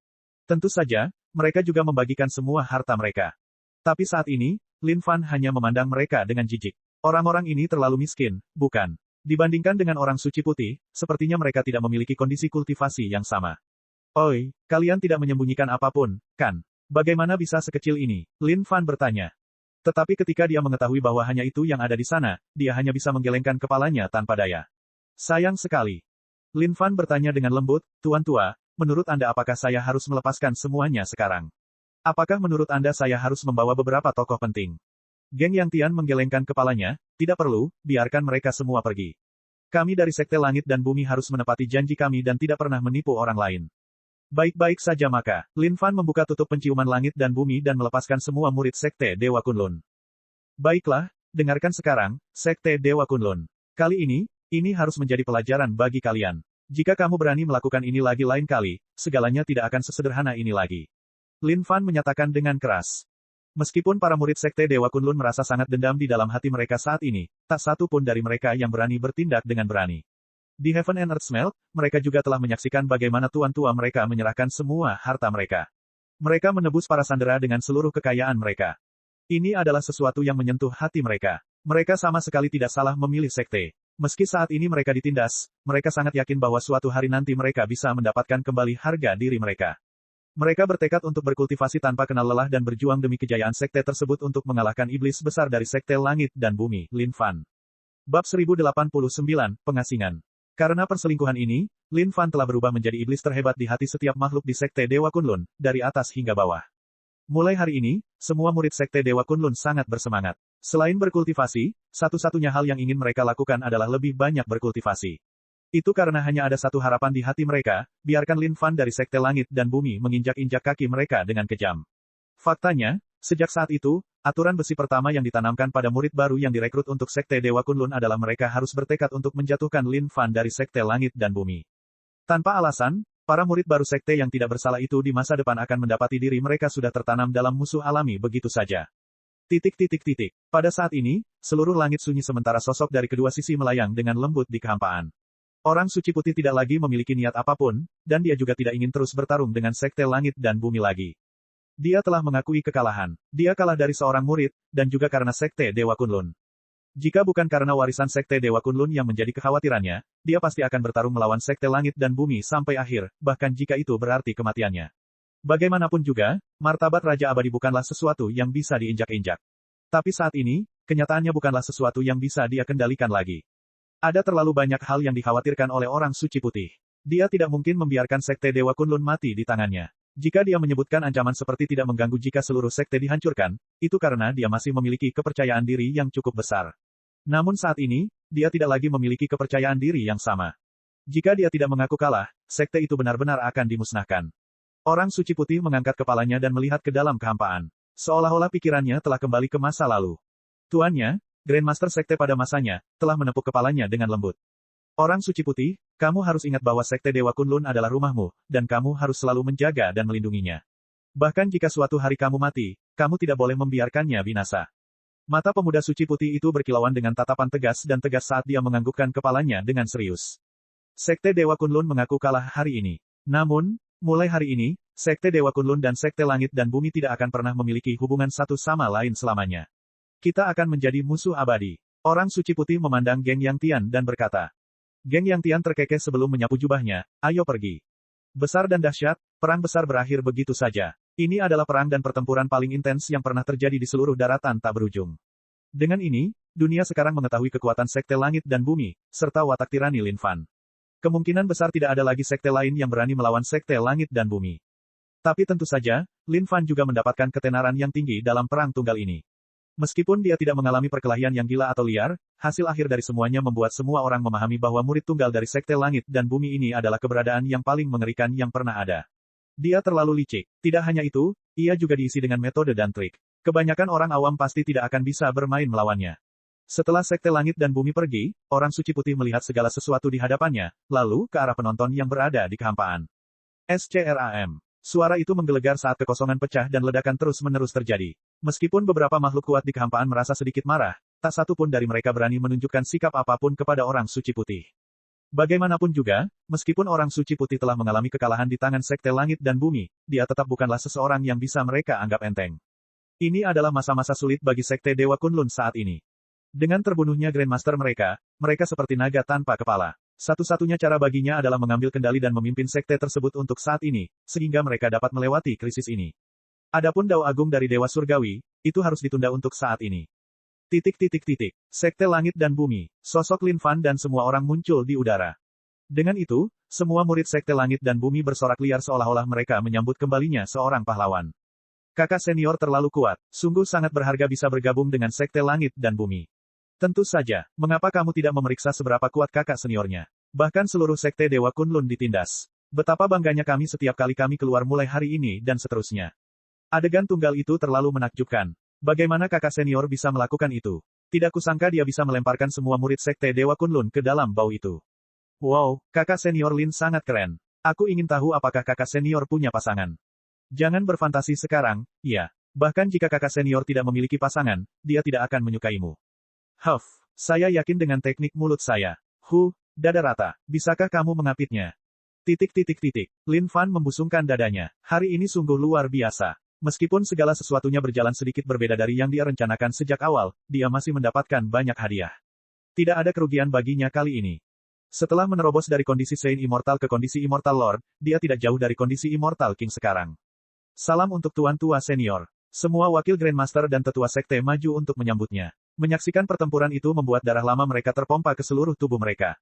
Tentu saja, mereka juga membagikan semua harta mereka. Tapi saat ini, Lin Fan hanya memandang mereka dengan jijik. Orang-orang ini terlalu miskin, bukan? Dibandingkan dengan orang suci putih, sepertinya mereka tidak memiliki kondisi kultivasi yang sama. Oi, kalian tidak menyembunyikan apapun, kan? Bagaimana bisa sekecil ini? Lin Fan bertanya. Tetapi ketika dia mengetahui bahwa hanya itu yang ada di sana, dia hanya bisa menggelengkan kepalanya tanpa daya. Sayang sekali. Lin Fan bertanya dengan lembut, Tuan Tua, menurut Anda apakah saya harus melepaskan semuanya sekarang? Apakah menurut Anda saya harus membawa beberapa tokoh penting? Geng Yang Tian menggelengkan kepalanya, tidak perlu, biarkan mereka semua pergi. Kami dari Sekte Langit dan Bumi harus menepati janji kami dan tidak pernah menipu orang lain. Baik-baik saja maka, Lin Fan membuka tutup penciuman langit dan bumi dan melepaskan semua murid Sekte Dewa Kunlun. Baiklah, dengarkan sekarang, Sekte Dewa Kunlun. Kali ini harus menjadi pelajaran bagi kalian. Jika kamu berani melakukan ini lagi lain kali, segalanya tidak akan sesederhana ini lagi. Lin Fan menyatakan dengan keras. Meskipun para murid Sekte Dewa Kunlun merasa sangat dendam di dalam hati mereka saat ini, tak satu pun dari mereka yang berani bertindak dengan berani. Di Heaven and Earth Smelt, mereka juga telah menyaksikan bagaimana tuan tua mereka menyerahkan semua harta mereka. Mereka menebus para sandera dengan seluruh kekayaan mereka. Ini adalah sesuatu yang menyentuh hati mereka. Mereka sama sekali tidak salah memilih sekte. Meski saat ini mereka ditindas, mereka sangat yakin bahwa suatu hari nanti mereka bisa mendapatkan kembali harga diri mereka. Mereka bertekad untuk berkultivasi tanpa kenal lelah dan berjuang demi kejayaan sekte tersebut untuk mengalahkan iblis besar dari Sekte Langit dan Bumi, Lin Fan. Bab 1089, Pengasingan. Karena perselingkuhan ini, Lin Fan telah berubah menjadi iblis terhebat di hati setiap makhluk di Sekte Dewa Kunlun, dari atas hingga bawah. Mulai hari ini, semua murid Sekte Dewa Kunlun sangat bersemangat. Selain berkultivasi, satu-satunya hal yang ingin mereka lakukan adalah lebih banyak berkultivasi. Itu karena hanya ada satu harapan di hati mereka, biarkan Lin Fan dari Sekte Langit dan Bumi menginjak-injak kaki mereka dengan kejam. Faktanya, sejak saat itu, aturan besi pertama yang ditanamkan pada murid baru yang direkrut untuk Sekte Dewa Kunlun adalah mereka harus bertekad untuk menjatuhkan Lin Fan dari Sekte Langit dan Bumi. Tanpa alasan, para murid baru sekte yang tidak bersalah itu di masa depan akan mendapati diri mereka sudah tertanam dalam musuh alami begitu saja. Pada saat ini, seluruh langit sunyi sementara sosok dari kedua sisi melayang dengan lembut di kehampaan. Orang suci putih tidak lagi memiliki niat apapun, dan dia juga tidak ingin terus bertarung dengan Sekte Langit dan Bumi lagi. Dia telah mengakui kekalahan. Dia kalah dari seorang murid, dan juga karena Sekte Dewa Kunlun. Jika bukan karena warisan Sekte Dewa Kunlun yang menjadi kekhawatirannya, dia pasti akan bertarung melawan Sekte Langit dan Bumi sampai akhir, bahkan jika itu berarti kematiannya. Bagaimanapun juga, martabat Raja Abadi bukanlah sesuatu yang bisa diinjak-injak. Tapi saat ini, kenyataannya bukanlah sesuatu yang bisa dia kendalikan lagi. Ada terlalu banyak hal yang dikhawatirkan oleh orang suci putih. Dia tidak mungkin membiarkan Sekte Dewa Kunlun mati di tangannya. Jika dia menyebutkan ancaman seperti tidak mengganggu jika seluruh sekte dihancurkan, itu karena dia masih memiliki kepercayaan diri yang cukup besar. Namun saat ini, dia tidak lagi memiliki kepercayaan diri yang sama. Jika dia tidak mengaku kalah, sekte itu benar-benar akan dimusnahkan. Orang suci putih mengangkat kepalanya dan melihat ke dalam kehampaan. Seolah-olah pikirannya telah kembali ke masa lalu. Tuannya, Grandmaster Sekte pada masanya, telah menepuk kepalanya dengan lembut. Orang suci putih, kamu harus ingat bahwa Sekte Dewa Kunlun adalah rumahmu, dan kamu harus selalu menjaga dan melindunginya. Bahkan jika suatu hari kamu mati, kamu tidak boleh membiarkannya binasa. Mata pemuda suci putih itu berkilauan dengan tatapan tegas dan tegas saat dia menganggukkan kepalanya dengan serius. Sekte Dewa Kunlun mengaku kalah hari ini. Namun, mulai hari ini, Sekte Dewa Kunlun dan Sekte Langit dan Bumi tidak akan pernah memiliki hubungan satu sama lain selamanya. Kita akan menjadi musuh abadi. Orang suci putih memandang Geng Yang Tian dan berkata. Geng Yang Tian terkekeh sebelum menyapu jubahnya, ayo pergi. Besar dan dahsyat, perang besar berakhir begitu saja. Ini adalah perang dan pertempuran paling intens yang pernah terjadi di seluruh daratan tak berujung. Dengan ini, dunia sekarang mengetahui kekuatan Sekte Langit dan Bumi, serta watak tirani Lin Fan. Kemungkinan besar tidak ada lagi sekte lain yang berani melawan Sekte Langit dan Bumi. Tapi tentu saja, Lin Fan juga mendapatkan ketenaran yang tinggi dalam perang tunggal ini. Meskipun dia tidak mengalami perkelahian yang gila atau liar, hasil akhir dari semuanya membuat semua orang memahami bahwa murid tunggal dari Sekte Langit dan Bumi ini adalah keberadaan yang paling mengerikan yang pernah ada. Dia terlalu licik. Tidak hanya itu, ia juga diisi dengan metode dan trik. Kebanyakan orang awam pasti tidak akan bisa bermain melawannya. Setelah Sekte Langit dan Bumi pergi, orang suci putih melihat segala sesuatu di hadapannya, lalu ke arah penonton yang berada di kehampaan. SCRAM. Suara itu menggelegar saat kekosongan pecah dan ledakan terus-menerus terjadi. Meskipun beberapa makhluk kuat di kehampaan merasa sedikit marah, tak satu pun dari mereka berani menunjukkan sikap apapun kepada orang suci putih. Bagaimanapun juga, meskipun orang suci putih telah mengalami kekalahan di tangan Sekte Langit dan Bumi, dia tetap bukanlah seseorang yang bisa mereka anggap enteng. Ini adalah masa-masa sulit bagi Sekte Dewa Kunlun saat ini. Dengan terbunuhnya Grandmaster mereka seperti naga tanpa kepala. Satu-satunya cara baginya adalah mengambil kendali dan memimpin sekte tersebut untuk saat ini, sehingga mereka dapat melewati krisis ini. Adapun Dao Agung dari Dewa Surgawi, itu harus ditunda untuk saat ini. Sekte Langit dan Bumi, sosok Lin Fan dan semua orang muncul di udara. Dengan itu, semua murid Sekte Langit dan Bumi bersorak liar seolah-olah mereka menyambut kembalinya seorang pahlawan. Kakak senior terlalu kuat, sungguh sangat berharga bisa bergabung dengan Sekte Langit dan Bumi. Tentu saja, mengapa kamu tidak memeriksa seberapa kuat kakak seniornya? Bahkan seluruh Sekte Dewa Kunlun ditindas. Betapa bangganya kami setiap kali kami keluar mulai hari ini dan seterusnya. Adegan tunggal itu terlalu menakjubkan. Bagaimana kakak senior bisa melakukan itu? Tidak kusangka dia bisa melemparkan semua murid Sekte Dewa Kunlun ke dalam bau itu. Wow, kakak senior Lin sangat keren. Aku ingin tahu apakah kakak senior punya pasangan. Jangan berfantasi sekarang, ya. Bahkan jika kakak senior tidak memiliki pasangan, dia tidak akan menyukaimu. Saya yakin dengan teknik mulut saya. Dada rata. Bisakah kamu mengapitnya? Lin Fan membusungkan dadanya. Hari ini sungguh luar biasa. Meskipun segala sesuatunya berjalan sedikit berbeda dari yang dia rencanakan sejak awal, dia masih mendapatkan banyak hadiah. Tidak ada kerugian baginya kali ini. Setelah menerobos dari kondisi Saint Immortal ke kondisi Immortal Lord, dia tidak jauh dari kondisi Immortal King sekarang. Salam untuk tuan tua senior. Semua wakil Grandmaster dan tetua sekte maju untuk menyambutnya. Menyaksikan pertempuran itu membuat darah lama mereka terpompa ke seluruh tubuh mereka.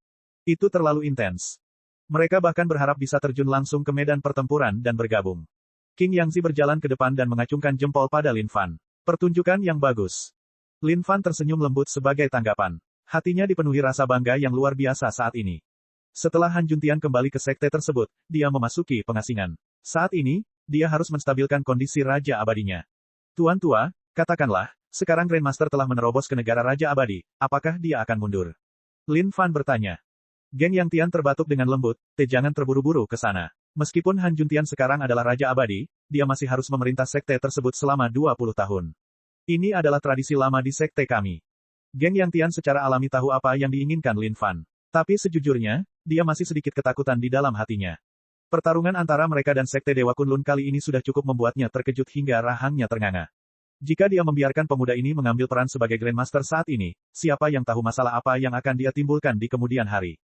Itu terlalu intens. Mereka bahkan berharap bisa terjun langsung ke medan pertempuran dan bergabung. King Yangzi berjalan ke depan dan mengacungkan jempol pada Lin Fan. Pertunjukan yang bagus. Lin Fan tersenyum lembut sebagai tanggapan. Hatinya dipenuhi rasa bangga yang luar biasa saat ini. Setelah Han Juntian kembali ke sekte tersebut, dia memasuki pengasingan. Saat ini, dia harus menstabilkan kondisi Raja Abadinya. Tuan tua, katakanlah, sekarang Grandmaster telah menerobos ke negara Raja Abadi, apakah dia akan mundur? Lin Fan bertanya. Geng Yang Tian terbatuk dengan lembut, jangan terburu-buru ke sana. Meskipun Han Juntian sekarang adalah Raja Abadi, dia masih harus memerintah sekte tersebut selama 20 tahun. Ini adalah tradisi lama di sekte kami. Geng Yang Tian secara alami tahu apa yang diinginkan Lin Fan. Tapi sejujurnya, dia masih sedikit ketakutan di dalam hatinya. Pertarungan antara mereka dan sekte Dewa Kunlun kali ini sudah cukup membuatnya terkejut hingga rahangnya ternganga. Jika dia membiarkan pemuda ini mengambil peran sebagai Grandmaster saat ini, siapa yang tahu masalah apa yang akan dia timbulkan di kemudian hari.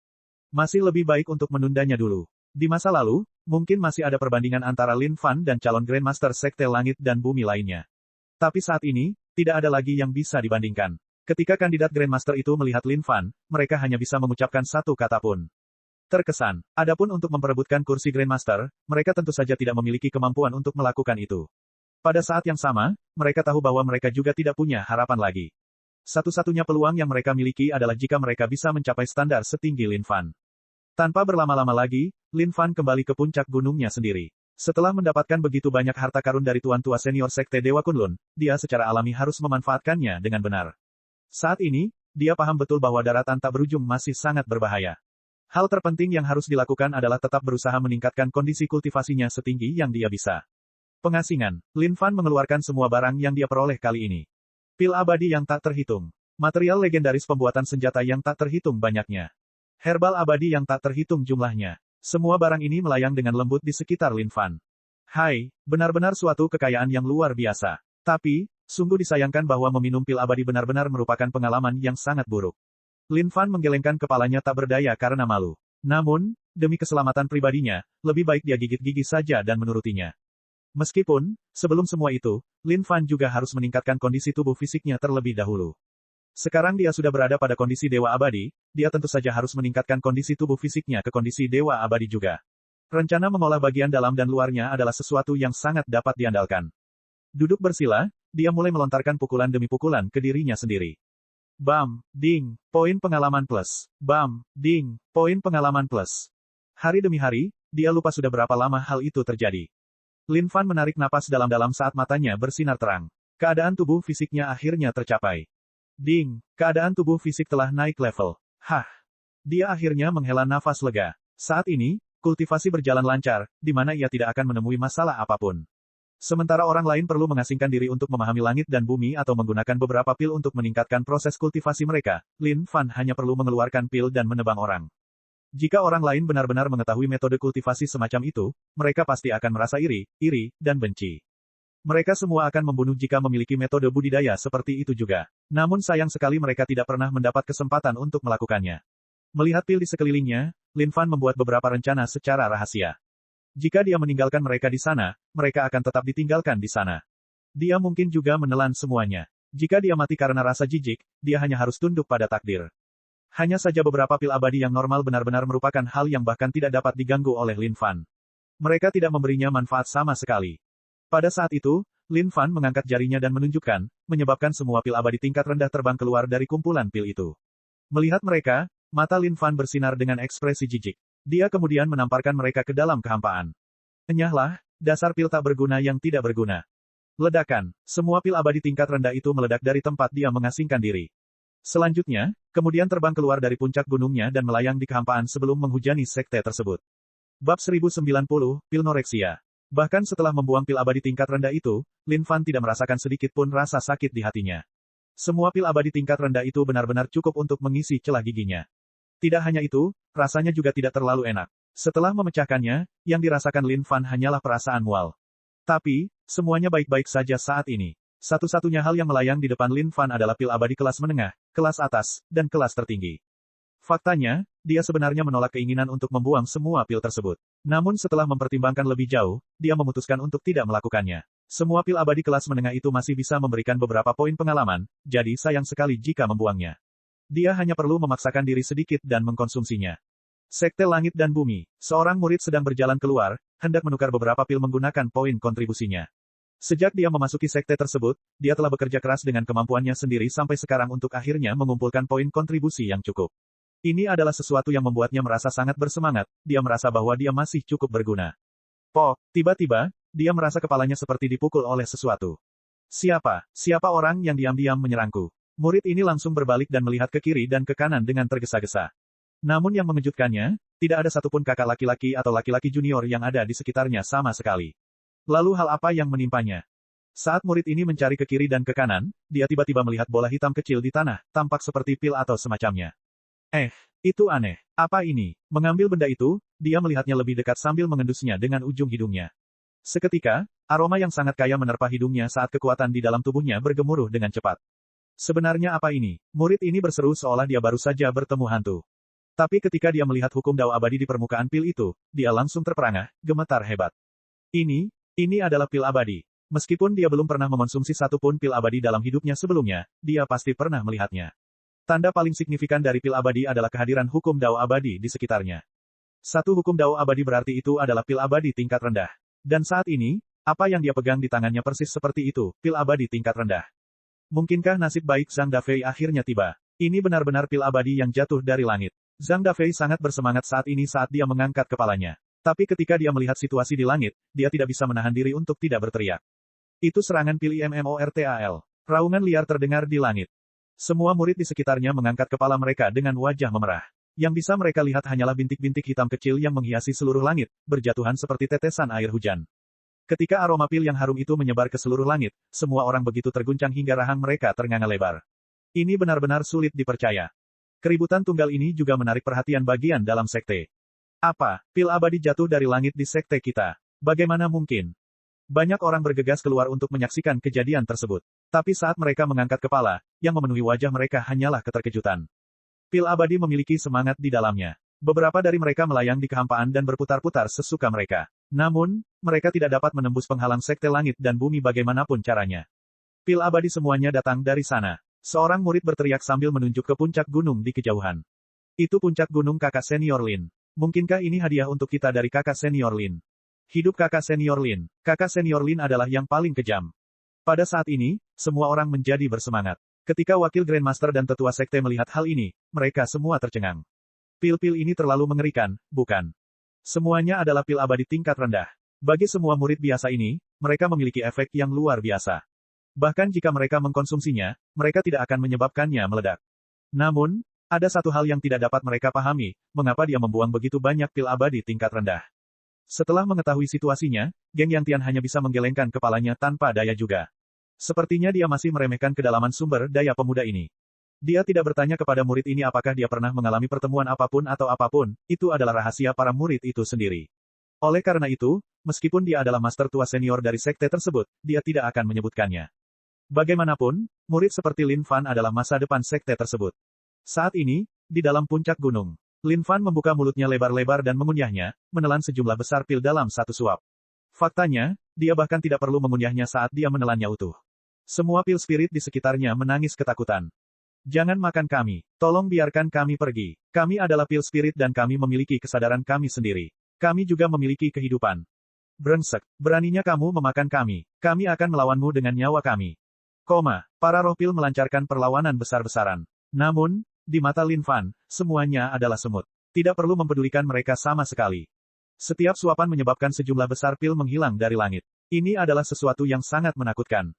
Masih lebih baik untuk menundanya dulu. Di masa lalu, mungkin masih ada perbandingan antara Lin Fan dan calon Grandmaster Sekte Langit dan Bumi lainnya. Tapi saat ini, tidak ada lagi yang bisa dibandingkan. Ketika kandidat Grandmaster itu melihat Lin Fan, mereka hanya bisa mengucapkan satu kata pun. Terkesan. Adapun untuk memperebutkan kursi Grandmaster, mereka tentu saja tidak memiliki kemampuan untuk melakukan itu. Pada saat yang sama, mereka tahu bahwa mereka juga tidak punya harapan lagi. Satu-satunya peluang yang mereka miliki adalah jika mereka bisa mencapai standar setinggi Lin Fan. Tanpa berlama-lama lagi, Lin Fan kembali ke puncak gunungnya sendiri. Setelah mendapatkan begitu banyak harta karun dari tuan tua senior sekte Dewa Kunlun, dia secara alami harus memanfaatkannya dengan benar. Saat ini, dia paham betul bahwa daratan tak berujung masih sangat berbahaya. Hal terpenting yang harus dilakukan adalah tetap berusaha meningkatkan kondisi kultivasinya setinggi yang dia bisa. Pengasingan. Lin Fan mengeluarkan semua barang yang dia peroleh kali ini. Pil abadi yang tak terhitung. Material legendaris pembuatan senjata yang tak terhitung banyaknya. Herbal abadi yang tak terhitung jumlahnya. Semua barang ini melayang dengan lembut di sekitar Lin Fan. Hai, benar-benar suatu kekayaan yang luar biasa. Tapi, sungguh disayangkan bahwa meminum pil abadi benar-benar merupakan pengalaman yang sangat buruk. Lin Fan menggelengkan kepalanya tak berdaya karena malu. Namun, demi keselamatan pribadinya, lebih baik dia gigit gigi saja dan menurutinya. Meskipun, sebelum semua itu, Lin Fan juga harus meningkatkan kondisi tubuh fisiknya terlebih dahulu. Sekarang dia sudah berada pada kondisi Dewa Abadi, dia tentu saja harus meningkatkan kondisi tubuh fisiknya ke kondisi Dewa Abadi juga. Rencana mengolah bagian dalam dan luarnya adalah sesuatu yang sangat dapat diandalkan. Duduk bersila, dia mulai melontarkan pukulan demi pukulan ke dirinya sendiri. Bam, ding, poin pengalaman plus. Bam, ding, poin pengalaman plus. Hari demi hari, dia lupa sudah berapa lama hal itu terjadi. Lin Fan menarik napas dalam-dalam saat matanya bersinar terang. Keadaan tubuh fisiknya akhirnya tercapai. Ding, keadaan tubuh fisik telah naik level. Dia akhirnya menghela nafas lega. Saat ini, kultivasi berjalan lancar, di mana ia tidak akan menemui masalah apapun. Sementara orang lain perlu mengasingkan diri untuk memahami langit dan bumi atau menggunakan beberapa pil untuk meningkatkan proses kultivasi mereka, Lin Fan hanya perlu mengeluarkan pil dan menebang orang. Jika orang lain benar-benar mengetahui metode kultivasi semacam itu, mereka pasti akan merasa iri, dan benci. Mereka semua akan membunuh jika memiliki metode budidaya seperti itu juga. Namun sayang sekali mereka tidak pernah mendapat kesempatan untuk melakukannya. Melihat pil di sekelilingnya, Lin Fan membuat beberapa rencana secara rahasia. Jika dia meninggalkan mereka di sana, mereka akan tetap ditinggalkan di sana. Dia mungkin juga menelan semuanya. Jika dia mati karena rasa jijik, dia hanya harus tunduk pada takdir. Hanya saja beberapa pil abadi yang normal benar-benar merupakan hal yang bahkan tidak dapat diganggu oleh Lin Fan. Mereka tidak memberinya manfaat sama sekali. Pada saat itu, Lin Fan mengangkat jarinya dan menunjukkan, menyebabkan semua pil abadi tingkat rendah terbang keluar dari kumpulan pil itu. Melihat mereka, mata Lin Fan bersinar dengan ekspresi jijik. Dia kemudian menamparkan mereka ke dalam kehampaan. Enyahlah, dasar pil tak berguna yang tidak berguna. Ledakan, semua pil abadi tingkat rendah itu meledak dari tempat dia mengasingkan diri. Selanjutnya, kemudian terbang keluar dari puncak gunungnya dan melayang di kehampaan sebelum menghujani sekte tersebut. Bab 1090, Pilnoreksia. Bahkan setelah membuang pil abadi tingkat rendah itu, Lin Fan tidak merasakan sedikit pun rasa sakit di hatinya. Semua pil abadi tingkat rendah itu benar-benar cukup untuk mengisi celah giginya. Tidak hanya itu, rasanya juga tidak terlalu enak. Setelah memecahkannya, yang dirasakan Lin Fan hanyalah perasaan mual. Tapi, semuanya baik-baik saja saat ini. Satu-satunya hal yang melayang di depan Lin Fan adalah pil abadi kelas menengah, kelas atas, dan kelas tertinggi. Faktanya, dia sebenarnya menolak keinginan untuk membuang semua pil tersebut. Namun setelah mempertimbangkan lebih jauh, dia memutuskan untuk tidak melakukannya. Semua pil abadi kelas menengah itu masih bisa memberikan beberapa poin pengalaman, jadi sayang sekali jika membuangnya. Dia hanya perlu memaksakan diri sedikit dan mengkonsumsinya. Sekte Langit dan Bumi. Seorang murid sedang berjalan keluar, hendak menukar beberapa pil menggunakan poin kontribusinya. Sejak dia memasuki sekte tersebut, dia telah bekerja keras dengan kemampuannya sendiri sampai sekarang untuk akhirnya mengumpulkan poin kontribusi yang cukup. Ini adalah sesuatu yang membuatnya merasa sangat bersemangat, dia merasa bahwa dia masih cukup berguna. Tiba-tiba, dia merasa kepalanya seperti dipukul oleh sesuatu. Siapa orang yang diam-diam menyerangku? Murid ini langsung berbalik dan melihat ke kiri dan ke kanan dengan tergesa-gesa. Namun yang mengejutkannya, tidak ada satupun kakak laki-laki atau laki-laki junior yang ada di sekitarnya sama sekali. Lalu hal apa yang menimpanya? Saat murid ini mencari ke kiri dan ke kanan, dia tiba-tiba melihat bola hitam kecil di tanah, tampak seperti pil atau semacamnya. Itu aneh. Apa ini? Mengambil benda itu, dia melihatnya lebih dekat sambil mengendusnya dengan ujung hidungnya. Seketika, aroma yang sangat kaya menerpa hidungnya saat kekuatan di dalam tubuhnya bergemuruh dengan cepat. Sebenarnya apa ini? Murid ini berseru seolah dia baru saja bertemu hantu. Tapi ketika dia melihat hukum Dao abadi di permukaan pil itu, dia langsung terperangah, gemetar hebat. Ini adalah pil abadi. Meskipun dia belum pernah mengonsumsi satu pun pil abadi dalam hidupnya sebelumnya, dia pasti pernah melihatnya. Tanda paling signifikan dari pil abadi adalah kehadiran hukum Dao abadi di sekitarnya. Satu hukum Dao abadi berarti itu adalah pil abadi tingkat rendah. Dan saat ini, apa yang dia pegang di tangannya persis seperti itu, pil abadi tingkat rendah. Mungkinkah nasib baik Zhang Dafei akhirnya tiba? Ini benar-benar pil abadi yang jatuh dari langit. Zhang Dafei sangat bersemangat saat ini saat dia mengangkat kepalanya. Tapi ketika dia melihat situasi di langit, dia tidak bisa menahan diri untuk tidak berteriak. Itu serangan pil IMMORTAL. Raungan liar terdengar di langit. Semua murid di sekitarnya mengangkat kepala mereka dengan wajah memerah. Yang bisa mereka lihat hanyalah bintik-bintik hitam kecil yang menghiasi seluruh langit, berjatuhan seperti tetesan air hujan. Ketika aroma pil yang harum itu menyebar ke seluruh langit, semua orang begitu terguncang hingga rahang mereka ternganga lebar. Ini benar-benar sulit dipercaya. Keributan tunggal ini juga menarik perhatian bagian dalam sekte. Apa? Pil abadi jatuh dari langit di sekte kita. Bagaimana mungkin? Banyak orang bergegas keluar untuk menyaksikan kejadian tersebut. Tapi saat mereka mengangkat kepala, yang memenuhi wajah mereka hanyalah keterkejutan. Pil abadi memiliki semangat di dalamnya. Beberapa dari mereka melayang di kehampaan dan berputar-putar sesuka mereka. Namun, mereka tidak dapat menembus penghalang sekte langit dan bumi bagaimanapun caranya. Pil abadi semuanya datang dari sana. Seorang murid berteriak sambil menunjuk ke puncak gunung di kejauhan. Itu puncak gunung kakak senior Lin. Mungkinkah ini hadiah untuk kita dari kakak senior Lin? Hidup kakak senior Lin. Kakak senior Lin adalah yang paling kejam. Pada saat ini, semua orang menjadi bersemangat. Ketika wakil Grandmaster dan tetua sekte melihat hal ini, mereka semua tercengang. Pil-pil ini terlalu mengerikan, bukan? Semuanya adalah pil abadi tingkat rendah. Bagi semua murid biasa ini, mereka memiliki efek yang luar biasa. Bahkan jika mereka mengkonsumsinya, mereka tidak akan menyebabkannya meledak. Namun, ada satu hal yang tidak dapat mereka pahami, mengapa dia membuang begitu banyak pil abadi tingkat rendah. Setelah mengetahui situasinya, Geng Yangtian hanya bisa menggelengkan kepalanya tanpa daya juga. Sepertinya dia masih meremehkan kedalaman sumber daya pemuda ini. Dia tidak bertanya kepada murid ini apakah dia pernah mengalami pertemuan apapun atau apapun, itu adalah rahasia para murid itu sendiri. Oleh karena itu, meskipun dia adalah master tua senior dari sekte tersebut, dia tidak akan menyebutkannya. Bagaimanapun, murid seperti Lin Fan adalah masa depan sekte tersebut. Saat ini, di dalam puncak gunung, Lin Fan membuka mulutnya lebar-lebar dan mengunyahnya, menelan sejumlah besar pil dalam satu suap. Faktanya, dia bahkan tidak perlu mengunyahnya saat dia menelannya utuh. Semua pil spirit di sekitarnya menangis ketakutan. Jangan makan kami. Tolong biarkan kami pergi. Kami adalah pil spirit dan kami memiliki kesadaran kami sendiri. Kami juga memiliki kehidupan. Brengsek, beraninya kamu memakan kami. Kami akan melawanmu dengan nyawa kami. Para roh pil melancarkan perlawanan besar-besaran. Namun, di mata Lin Fan, semuanya adalah semut. Tidak perlu mempedulikan mereka sama sekali. Setiap suapan menyebabkan sejumlah besar pil menghilang dari langit. Ini adalah sesuatu yang sangat menakutkan.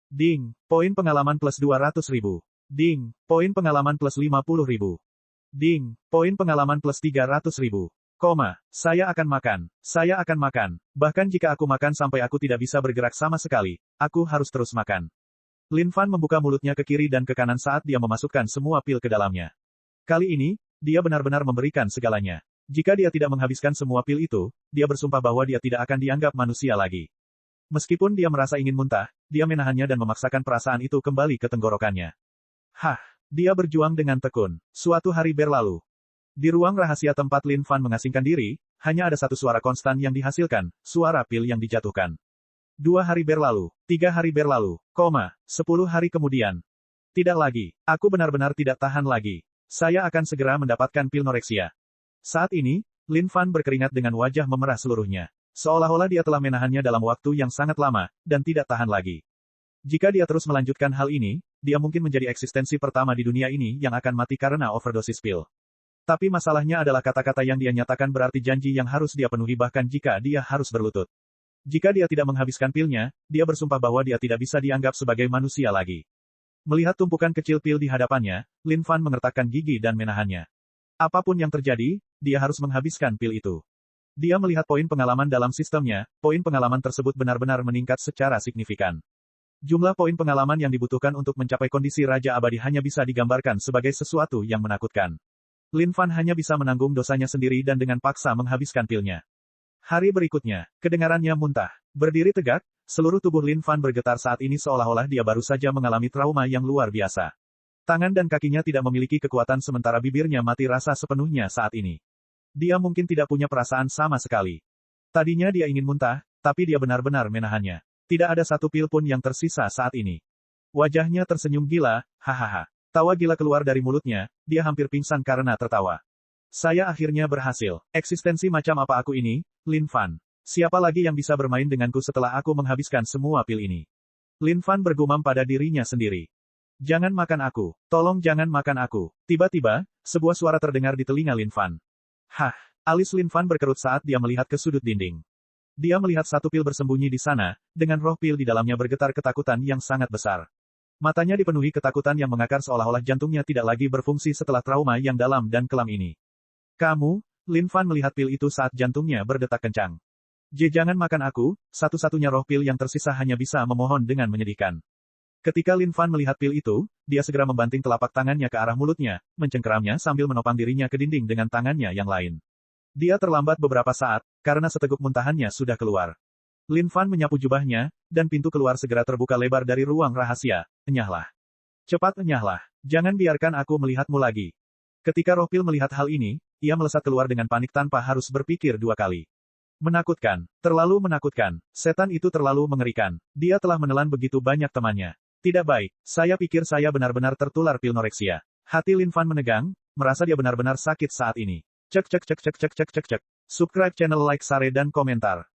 Ding, poin pengalaman plus 200.000. Ding, poin pengalaman plus 50.000. Ding, poin pengalaman plus 300.000. Saya akan makan. Saya akan makan. Bahkan jika aku makan sampai aku tidak bisa bergerak sama sekali, aku harus terus makan. Lin Fan membuka mulutnya ke kiri dan ke kanan saat dia memasukkan semua pil ke dalamnya. Kali ini, dia benar-benar memberikan segalanya. Jika dia tidak menghabiskan semua pil itu, dia bersumpah bahwa dia tidak akan dianggap manusia lagi. Meskipun dia merasa ingin muntah, dia menahannya dan memaksakan perasaan itu kembali ke tenggorokannya. Dia berjuang dengan tekun. Suatu hari berlalu. Di ruang rahasia tempat Lin Fan mengasingkan diri, hanya ada satu suara konstan yang dihasilkan, suara pil yang dijatuhkan. 2 hari berlalu, 3 hari berlalu, 10 hari kemudian. Tidak lagi, aku benar-benar tidak tahan lagi. Saya akan segera mendapatkan pil noreksia. Saat ini, Lin Fan berkeringat dengan wajah memerah seluruhnya. Seolah-olah dia telah menahannya dalam waktu yang sangat lama, dan tidak tahan lagi. Jika dia terus melanjutkan hal ini, dia mungkin menjadi eksistensi pertama di dunia ini yang akan mati karena overdosis pil. Tapi masalahnya adalah kata-kata yang dia nyatakan berarti janji yang harus dia penuhi bahkan jika dia harus berlutut. Jika dia tidak menghabiskan pilnya, dia bersumpah bahwa dia tidak bisa dianggap sebagai manusia lagi. Melihat tumpukan kecil pil di hadapannya, Lin Fan mengertakkan gigi dan menahannya. Apapun yang terjadi, dia harus menghabiskan pil itu. Dia melihat poin pengalaman dalam sistemnya, poin pengalaman tersebut benar-benar meningkat secara signifikan. Jumlah poin pengalaman yang dibutuhkan untuk mencapai kondisi Raja Abadi hanya bisa digambarkan sebagai sesuatu yang menakutkan. Lin Fan hanya bisa menanggung dosanya sendiri dan dengan paksa menghabiskan pilnya. Hari berikutnya, kedengarannya muntah. Berdiri tegak, seluruh tubuh Lin Fan bergetar saat ini seolah-olah dia baru saja mengalami trauma yang luar biasa. Tangan dan kakinya tidak memiliki kekuatan sementara bibirnya mati rasa sepenuhnya saat ini. Dia mungkin tidak punya perasaan sama sekali. Tadinya dia ingin muntah, tapi dia benar-benar menahannya. Tidak ada satu pil pun yang tersisa saat ini. Wajahnya tersenyum gila, hahaha. Tawa gila keluar dari mulutnya, dia hampir pingsan karena tertawa. Saya akhirnya berhasil. Eksistensi macam apa aku ini, Lin Fan? Siapa lagi yang bisa bermain denganku setelah aku menghabiskan semua pil ini? Lin Fan bergumam pada dirinya sendiri. Jangan makan aku. Tolong jangan makan aku. Tiba-tiba, sebuah suara terdengar di telinga Lin Fan. Alis Lin Fan berkerut saat dia melihat ke sudut dinding. Dia melihat satu pil bersembunyi di sana, dengan roh pil di dalamnya bergetar ketakutan yang sangat besar. Matanya dipenuhi ketakutan yang mengakar seolah-olah jantungnya tidak lagi berfungsi setelah trauma yang dalam dan kelam ini. Kamu, Lin Fan melihat pil itu saat jantungnya berdetak kencang. Jangan makan aku, satu-satunya roh pil yang tersisa hanya bisa memohon dengan menyedihkan. Ketika Lin Fan melihat pil itu, dia segera membanting telapak tangannya ke arah mulutnya, mencengkeramnya sambil menopang dirinya ke dinding dengan tangannya yang lain. Dia terlambat beberapa saat, karena seteguk muntahannya sudah keluar. Lin Fan menyapu jubahnya, dan pintu keluar segera terbuka lebar dari ruang rahasia. Enyahlah. Cepat enyahlah. Jangan biarkan aku melihatmu lagi. Ketika roh pil melihat hal ini, ia melesat keluar dengan panik tanpa harus berpikir 2 kali. Menakutkan. Terlalu menakutkan. Setan itu terlalu mengerikan. Dia telah menelan begitu banyak temannya. Tidak baik, saya pikir saya benar-benar tertular pil noreksia. Hati Lin Fan menegang, merasa dia benar-benar sakit saat ini. Subscribe channel, like, share dan komentar.